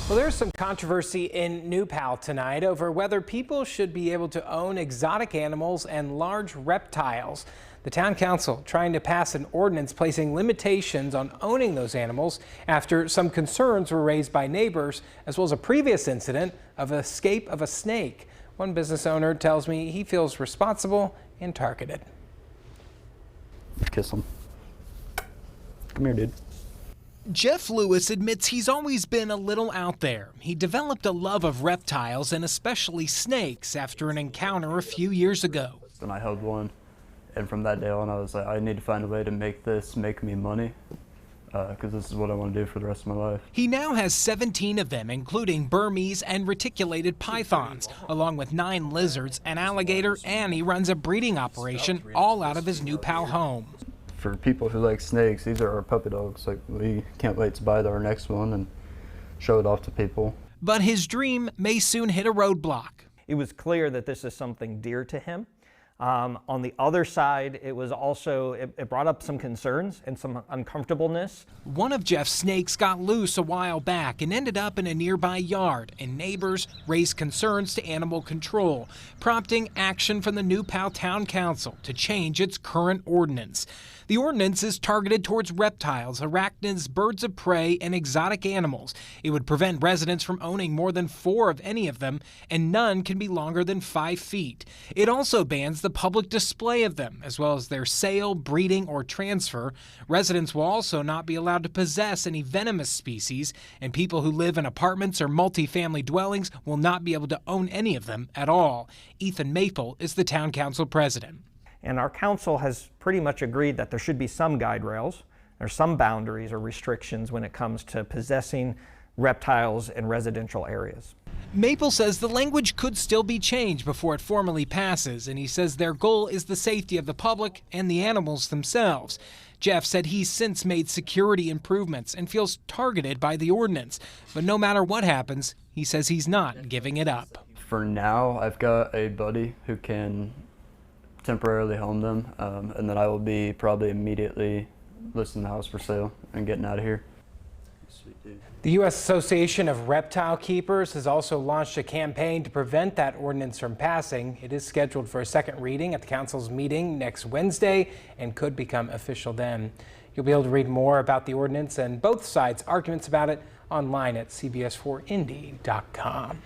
Well, there's some controversy in New Pal tonight over whether people should be able to own exotic animals and large reptiles. The town council trying to pass an ordinance placing limitations on owning those animals after some concerns were raised by neighbors, as well as a previous incident of escape of a snake. One business owner tells me he feels responsible and targeted. Kiss him. Come here, dude. Jeff Lewis admits he's always been a little out there. He developed a love of reptiles and especially snakes after an encounter a few years ago. And I held one, and from that day on I was like, I need to find a way to make this make me money, because this is what I want to do for the rest of my life. He now has 17 of them, including Burmese and reticulated pythons, along with 9 lizards, an alligator, and he runs a breeding operation all out of his New Pal home. For people who like snakes, these are our puppy dogs. Like, we can't wait to buy our next one and show it off to people. But his dream may soon hit a roadblock. It was clear that this is something dear to him. On the other side, it was also, it brought up some concerns and some uncomfortableness. One of Jeff's snakes got loose a while back and ended up in a nearby yard, and neighbors raised concerns to animal control, prompting action from the New Pal Town Council to change its current ordinance. The ordinance is targeted towards reptiles, arachnids, birds of prey, and exotic animals. It would prevent residents from owning more than 4 of any of them, and none can be longer than 5 feet. It also bans the public display of them, as well as their sale, breeding, or transfer. Residents will also not be allowed to possess any venomous species, and people who live in apartments or multifamily dwellings will not be able to own any of them at all. Ethan Maple is the town council president. And our council has pretty much agreed that there should be some guide rails, or some boundaries or restrictions when it comes to possessing reptiles in residential areas. Maple says the language could still be changed before it formally passes, and he says their goal is the safety of the public and the animals themselves. Jeff said he's since made security improvements and feels targeted by the ordinance, but no matter what happens, he says he's not giving it up. For now, I've got a buddy who can temporarily home them, and then I will be probably immediately listing the house for sale and getting out of here. The U.S. Association of Reptile Keepers has also launched a campaign to prevent that ordinance from passing. It is scheduled for a second reading at the council's meeting next Wednesday and could become official then. You'll be able to read more about the ordinance and both sides' arguments about it online at CBS4Indy.com.